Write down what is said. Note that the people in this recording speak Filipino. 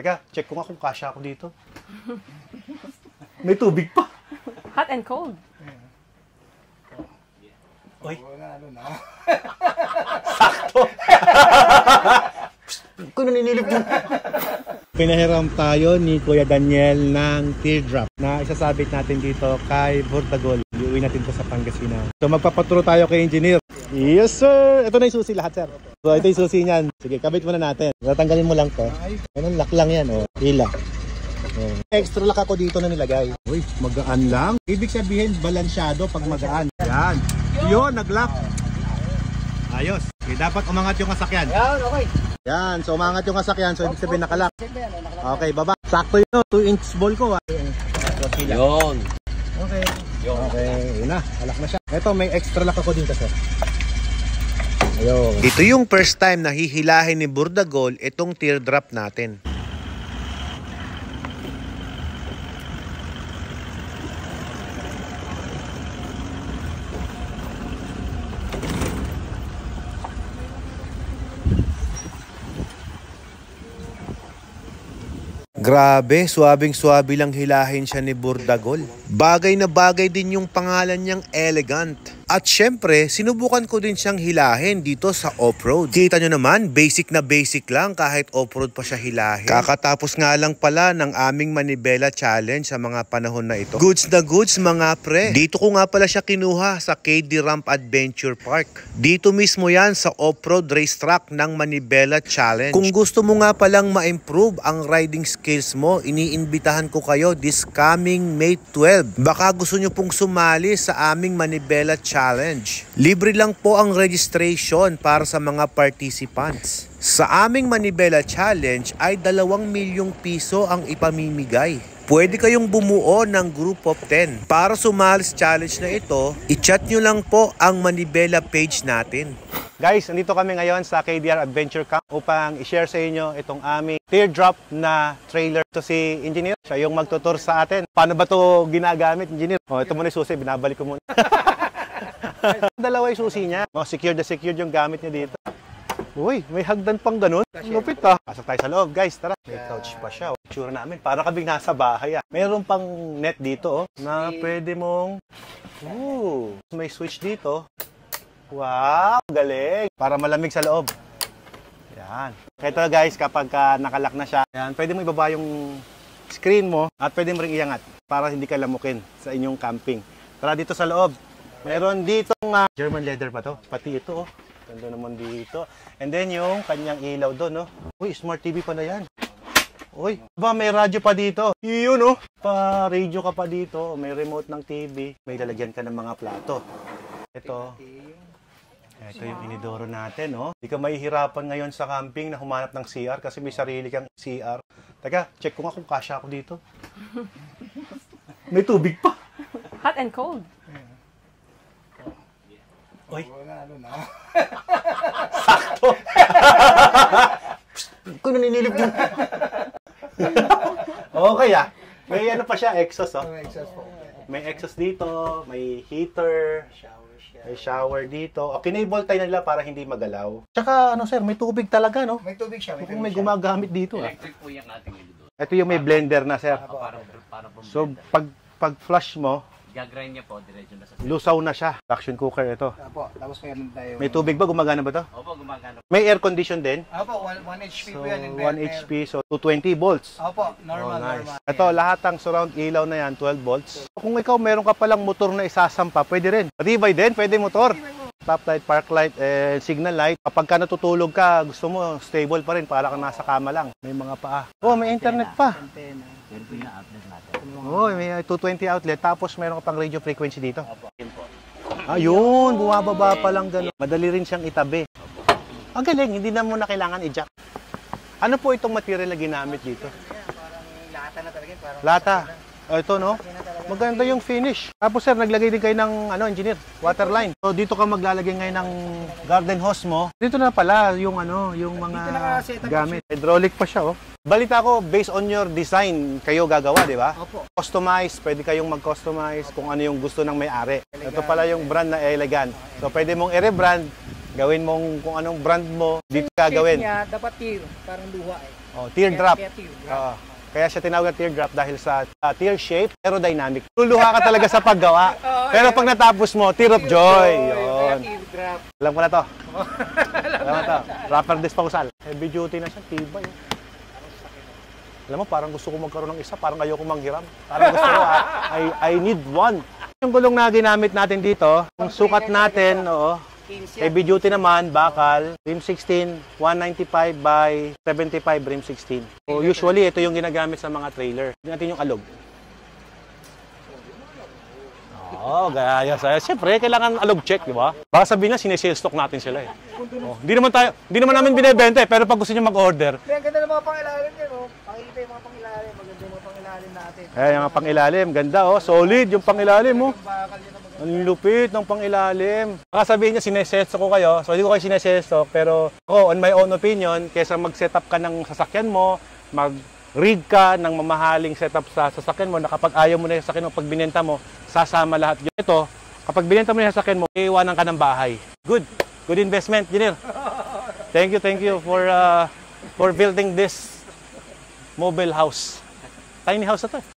Teka, check ko nga kung kasya ako dito. May tubig pa. Hot and cold. Uy. Sakto. Kung naninilip mo. Pinahiram tayo ni Kuya Daniel ng teardrop na isasabit natin dito kay Burdagol. Iuwi natin to sa Pangasinan. So magpapaturo tayo kay engineer. Yes sir! Ito na yung susi lahat sir. So ito yung susi niyan. Sige, kabit muna natin. Tatanggalin mo lang to. Ganun, lock lang yan. Oh. Hila. Oh. Extra lock ako dito na nilagay. Uy, magaan lang. Ibig sabihin, balansyado pag magaan. Yan. Yun, nag-lock. Ayos. Okay, dapat umangat yung kasakyan. Yan, okay. Yan, so umangat yung kasakyan. So ibig sabihin nakalock. Okay, baba. Sakto yun. 2-inch ball ko. Yun. Okay. Okay, yun na. Alak na siya. Ito, may extra lock ako din kasi. Ayun. Ito yung first time na hihilahin ni Burdagol itong teardrop natin. Grabe, swabing-swabe lang hilahin siya ni Burdagol. Bagay na bagay din yung pangalan niyang Elegant. At syempre, sinubukan ko din siyang hilahin dito sa off-road. Kita nyo naman, basic na basic lang kahit off-road pa siya hilahin. Kakatapos nga lang pala ng aming Manibela Challenge sa mga panahon na ito. Goods na goods mga pre. Dito ko nga pala siya kinuha sa KD Ramp Adventure Park. Dito mismo yan sa off-road racetrack ng Manibela Challenge. Kung gusto mo nga palang ma-improve ang riding skills mo, iniimbitahan ko kayo this coming May 12. Baka gusto nyo pong sumali sa aming Manibela Challenge. Libre lang po ang registration para sa mga participants. Sa aming Manibela Challenge ay 2 milyong piso ang ipamimigay. Pwede kayong bumuo ng group of 10. Para sumali sa challenge na ito, i-chat nyo lang po ang Manibela page natin. Guys, nandito kami ngayon sa KDR Adventure Camp upang i-share sa inyo itong aming teardrop na trailer. Ito si Engineer, siya yung magtutur sa atin. Paano ba ito ginagamit, Engineer? Oh, ito muna yung susi, binabalik ko muna. Dalawa yung susi niya. Oh, secured na secured yung gamit niya dito. Uy, may hagdan pang ganun. Lupit ah. Pasok tayo sa loob, guys. Tara. May couch pa siya. Itsura namin. Para kaming nasa bahay ah. Mayroon pang net dito oh, na pwede mong... may switch dito. Wow, galing. Para malamig sa loob. Yan. Ito guys, kapag nakalock na siya, yan, pwede mo ibaba yung screen mo at pwede mo ring iangat para hindi ka lamukin sa inyong camping. Tara dito sa loob. Meron ditong German leather pa to. Pati ito oh. Ganda naman dito. And then yung kanyang ilaw doon no. Uy, smart TV pa na yan. Uy, ba may radyo pa dito. Yun oh. Pa radio ka pa dito. May remote ng TV. May lalagyan ka ng mga plato. Ito. Ito yung inidoro natin oh. Hindi ka mahihirapan ngayon sa camping na humanap ng CR kasi may sarili kang CR. Teka, check ko nga kung kasya ako dito. May tubig pa. Hot and cold. Uy. Sakto. Kung naninilip mo. Okay ah. May ano pa siya, exhaust oh. May exhaust dito, may heater, may shower dito. O, kinable tayo nila para hindi magalaw. Tsaka ano sir, may tubig talaga no? May tubig siya. Kung may gumagamit dito ah. Electric po yung ating ito. Ito yung may blender na sir. Para So pag flush mo, gagrind niya po, diretso na sa lusaw na siya. Induction cooker ito. Opo, tapos meron tayo. May tubig ba? Gumagana ba to? Opo, gumagana. May air condition din? Opo, 1 HP So, po yan. 1 HP, so 220 volts. Opo, normal, normal. Ito, lahat ng surround ilaw na yan, 12 volts. Kung ikaw meron ka palang motor na isasampa, pwede rin. Matibay din, pwede motor. Stop light, park light, and signal light. Kapag ka natutulog ka, gusto mo stable pa rin, para kang nasa kama lang. May mga paa. Oh, may internet pa. Yan po yung outlet natin. Oh, may 220 outlet, tapos meron ka pang radio frequency dito. Opo, yun po. Ayun, bumababa pa lang gano'n. Madali rin siyang itabi. Ang galing, hindi na mo na kailangan i-jack. Ano po itong material na ginamit dito? Parang lata na talaga. Parang Lata. Ito no? Maganda yung finish. Tapos sir, naglagay din kayo ng engineer, water line. So dito ka maglalagay ngayon ng garden hose mo. Dito na pala yung yung mga gamit. Hydraulic pa siya oh. Balita ko, based on your design, kayo gagawa, di ba? Opo. Customize, pwede kayong mag-customize kung ano yung gusto ng may-ari. Ito pala yung brand na Elegant. So pwede mong i-rebrand, gawin mong kung anong brand mo, dito gagawin. Shape niya, dapat parang luha eh. Oh, teardrop. Kaya teardrop. Oo. Kaya siya tinawag na teardrop dahil sa tear shape, aerodynamic. Luluha ka talaga sa paggawa. Pero pag natapos mo, tear of joy. Kaya Yun. teardrop. Alam ko na to. Alam mo to. Wrapper disposal. Heavy duty na siya. Tibay. Alam mo, parang gusto ko magkaroon ng isa. Parang ayoko manghiram. Parang gusto ko, I need one. Yung gulong na ginamit natin dito, yung sukat natin, oo. 15 Heavy duty naman, bakal, rim 16, 195 by 75 rim 16. So usually, ito yung ginagamit sa mga trailer. Tingnan natin yung alog. Oo, gaya sa'yo. Siyempre, kailangan alog check, di ba? Baka sabihin na, sinesale stock natin sila eh. Oh, hindi naman namin binibenta eh, pero pag gusto nyo mag-order, Ang ganda ng mga pangilalim yan, oh. Pakikita yung mga pangilalim. Maganda yung mga pangilalim natin. yung mga pangilalim, ganda oh, solid yung pangilalim oh. Bakal yun ang maganda. Ang lupit ng pangilalim. Baka sabihin niya, sinesesto ko kayo. So, hindi ko kayo sinesesto. Pero ako, on my own opinion, kesa mag-setup ka ng sasakyan mo, mag-rig ka ng mamahaling setup sa sasakyan mo, na kapag ayaw mo na yung sasakyan mo, pag binenta mo, sasama lahat yun. Ito, kapag binenta mo yung sasakyan mo, iiwanan ka ng bahay. Good. Good investment, engineer. Thank you for building this mobile house. Tiny house na to.